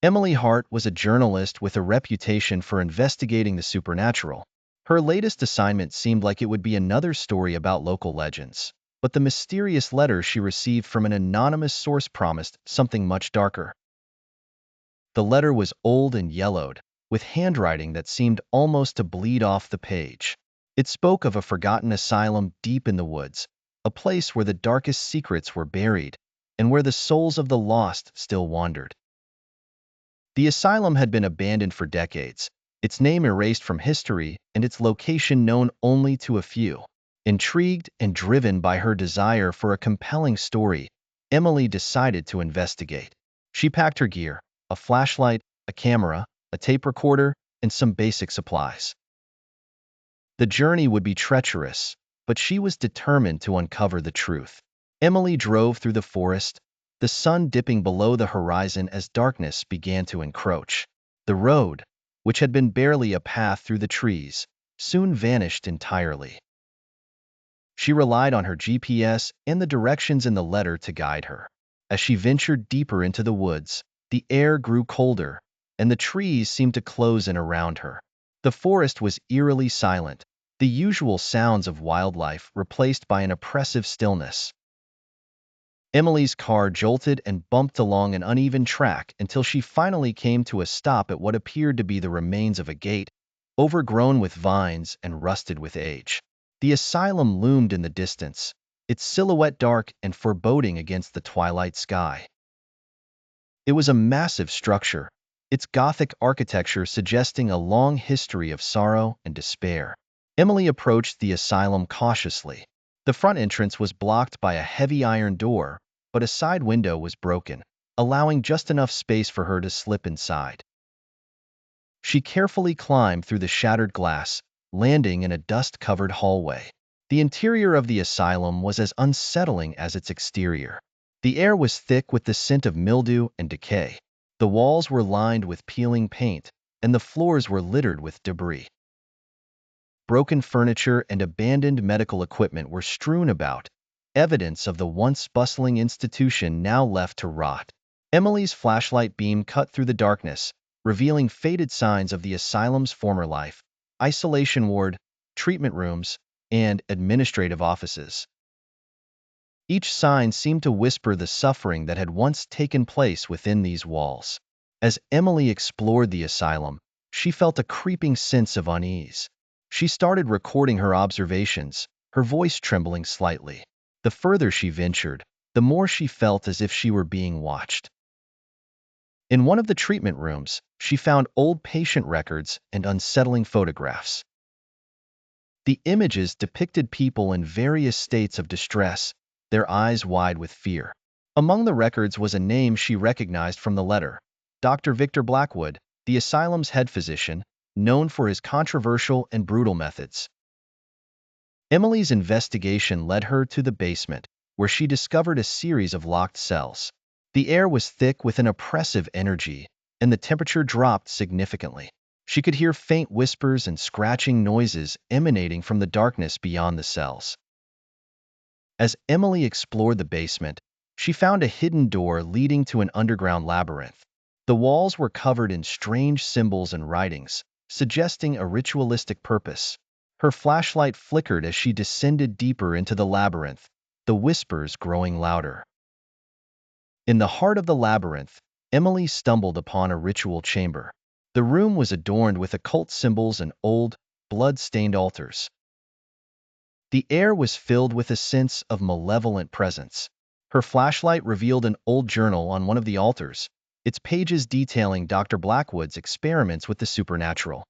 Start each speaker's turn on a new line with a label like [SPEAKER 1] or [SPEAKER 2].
[SPEAKER 1] Emily Hart was a journalist with a reputation for investigating the supernatural. Her latest assignment seemed like it would be another story about local legends. But the mysterious letter she received from an anonymous source promised something much darker. The letter was old and yellowed, with handwriting that seemed almost to bleed off the page. It spoke of a forgotten asylum deep in the woods, a place where the darkest secrets were buried, and where the souls of the lost still wandered. The asylum had been abandoned for decades, its name erased from history and its location known only to a few. Intrigued and driven by her desire for a compelling story, Emily decided to investigate. She packed her gear, a flashlight, a camera, a tape recorder, and some basic supplies. The journey would be treacherous, but she was determined to uncover the truth. Emily drove through the forest, the sun dipping below the horizon as darkness began to encroach. The road, which had been barely a path through the trees, soon vanished entirely. She relied on her GPS and the directions in the letter to guide her. As she ventured deeper into the woods, the air grew colder, and the trees seemed to close in around her. The forest was eerily silent, the usual sounds of wildlife replaced by an oppressive stillness. Emily's car jolted and bumped along an uneven track until she finally came to a stop at what appeared to be the remains of a gate, overgrown with vines and rusted with age. The asylum loomed in the distance, its silhouette dark and foreboding against the twilight sky. It was a massive structure, its Gothic architecture suggesting a long history of sorrow and despair. Emily approached the asylum cautiously. The front entrance was blocked by a heavy iron door, but a side window was broken, allowing just enough space for her to slip inside. She carefully climbed through the shattered glass, landing in a dust-covered hallway. The interior of the asylum was as unsettling as its exterior. The air was thick with the scent of mildew and decay. The walls were lined with peeling paint, and the floors were littered with debris. Broken furniture and abandoned medical equipment were strewn about, evidence of the once bustling institution now left to rot. Emily's flashlight beam cut through the darkness, revealing faded signs of the asylum's former life: isolation ward, treatment rooms, and administrative offices. Each sign seemed to whisper the suffering that had once taken place within these walls. As Emily explored the asylum, she felt a creeping sense of unease. She started recording her observations, her voice trembling slightly. The further she ventured, the more she felt as if she were being watched. In one of the treatment rooms, she found old patient records and unsettling photographs. The images depicted people in various states of distress, their eyes wide with fear. Among the records was a name she recognized from the letter: Dr. Victor Blackwood, the asylum's head physician, known for his controversial and brutal methods. Emily's investigation led her to the basement, where she discovered a series of locked cells. The air was thick with an oppressive energy, and the temperature dropped significantly. She could hear faint whispers and scratching noises emanating from the darkness beyond the cells. As Emily explored the basement, she found a hidden door leading to an underground labyrinth. The walls were covered in strange symbols and writings, suggesting a ritualistic purpose. Her flashlight flickered as she descended deeper into the labyrinth, the whispers growing louder. In the heart of the labyrinth, Emily stumbled upon a ritual chamber. The room was adorned with occult symbols and old, blood-stained altars. The air was filled with a sense of malevolent presence. Her flashlight revealed an old journal on one of the altars, its pages detailing Dr. Blackwood's experiments with the supernatural.